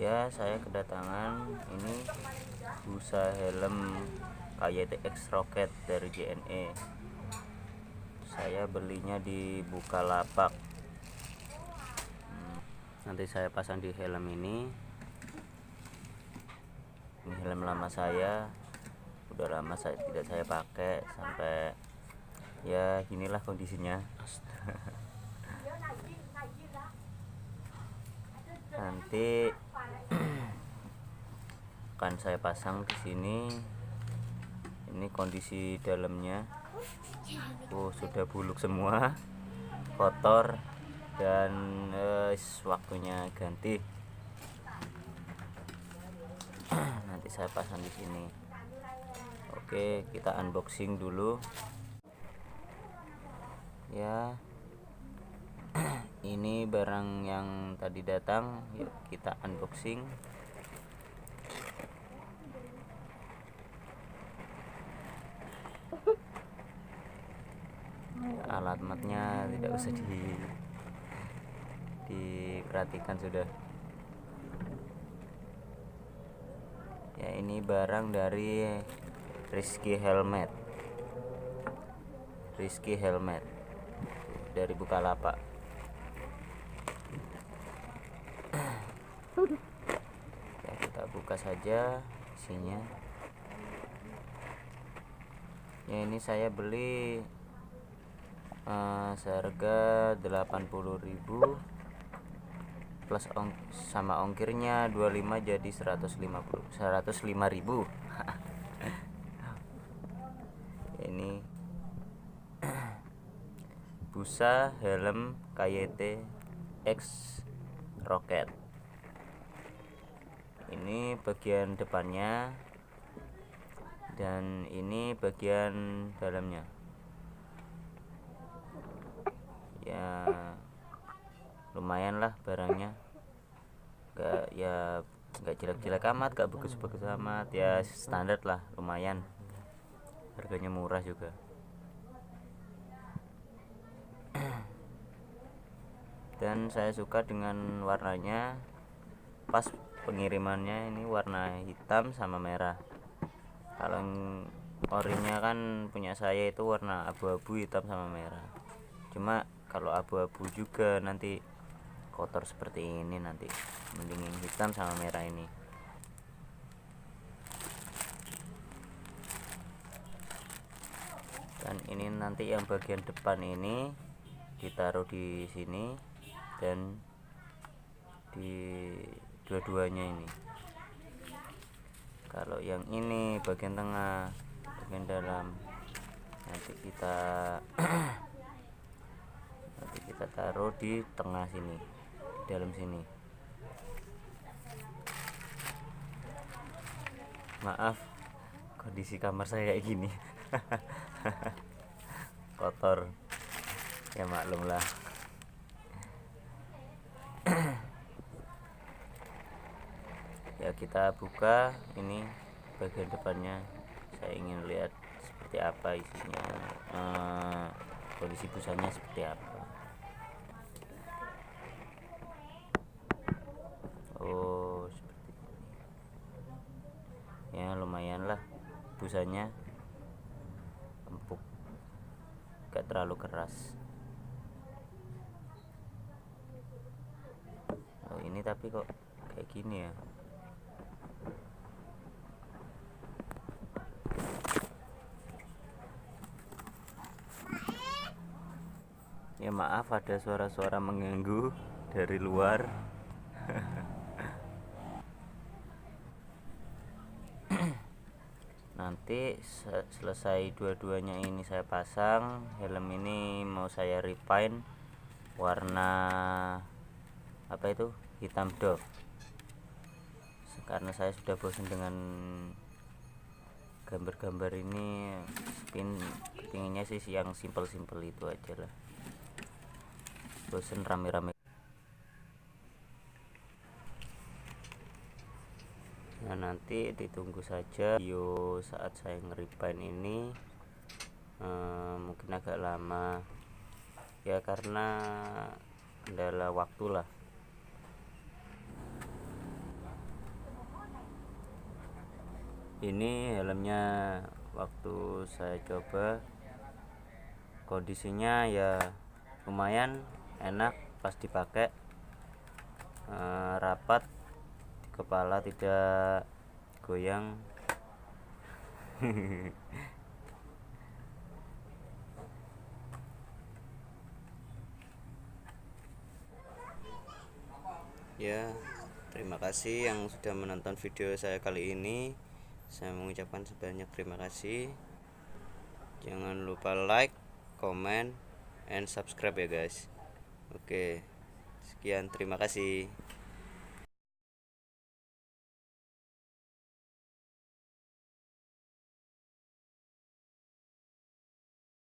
Ya, saya kedatangan ini busa helm KYT X Rocket dari JNE. Saya belinya di Bukalapak. Nanti saya pasang di helm ini. Ini helm lama saya, udah lama tidak saya pakai, sampai ya inilah kondisinya. Nanti akan saya pasang di sini. Ini kondisi dalamnya, sudah buluk semua, kotor, dan waktunya ganti. Nanti saya pasang di sini. Oke, kita unboxing dulu ya. Ini barang yang tadi datang, yuk kita unboxing. Alamatnya tidak usah diperhatikan sudah ya. Ini barang dari Rizky Helmet dari Bukalapak. Ya, kita buka saja isinya. Ya, ini saya beli seharga 80.000 plus sama ongkirnya 25, jadi 105.000. Ini busa helm KYT X Rocket. Ini bagian depannya dan ini bagian dalamnya. Ya lumayan lah barangnya, nggak jelek-jelek amat, nggak bagus-bagus amat, ya standar lah, lumayan, harganya murah juga. Dan saya suka dengan warnanya, pas pengirimannya ini warna hitam sama merah. Kalau orinya kan punya saya itu warna abu-abu, hitam sama merah. Cuma kalau abu-abu juga nanti kotor seperti ini, nanti mending yang hitam sama merah ini. Dan ini nanti yang bagian depan ini ditaruh di sini dan di dua-duanya ini. Kalau yang ini bagian tengah, bagian dalam, nanti kita taruh di tengah sini, di dalam sini. Maaf, kondisi kamar saya kayak gini. Kotor, ya maklum lah. Ya, kita buka ini bagian depannya. Saya ingin lihat seperti apa isinya, kondisi busanya seperti apa. Oh, seperti ini ya, lumayan lah busanya, empuk, gak terlalu keras. Oh, ini tapi kok kayak gini ya. Ya maaf, ada suara-suara mengganggu dari luar. Nanti selesai dua-duanya ini saya pasang, helm ini mau saya repaint warna apa itu, hitam doff, karena saya sudah bosan dengan gambar-gambar ini. Pinginnya sih yang simple-simple itu aja lah, bosan rame-rame. Nah, nanti ditunggu saja video saat saya nge-repaint ini. Mungkin agak lama ya, karena kendala waktu lah. Ini helmnya waktu saya coba kondisinya ya lumayan enak pas dipakai, rapat di kepala, tidak goyang. Ya, terima kasih yang sudah menonton video saya kali ini. Saya mengucapkan sebanyak terima kasih. Jangan lupa like, comment, and subscribe ya guys. Oke, sekian, terima kasih.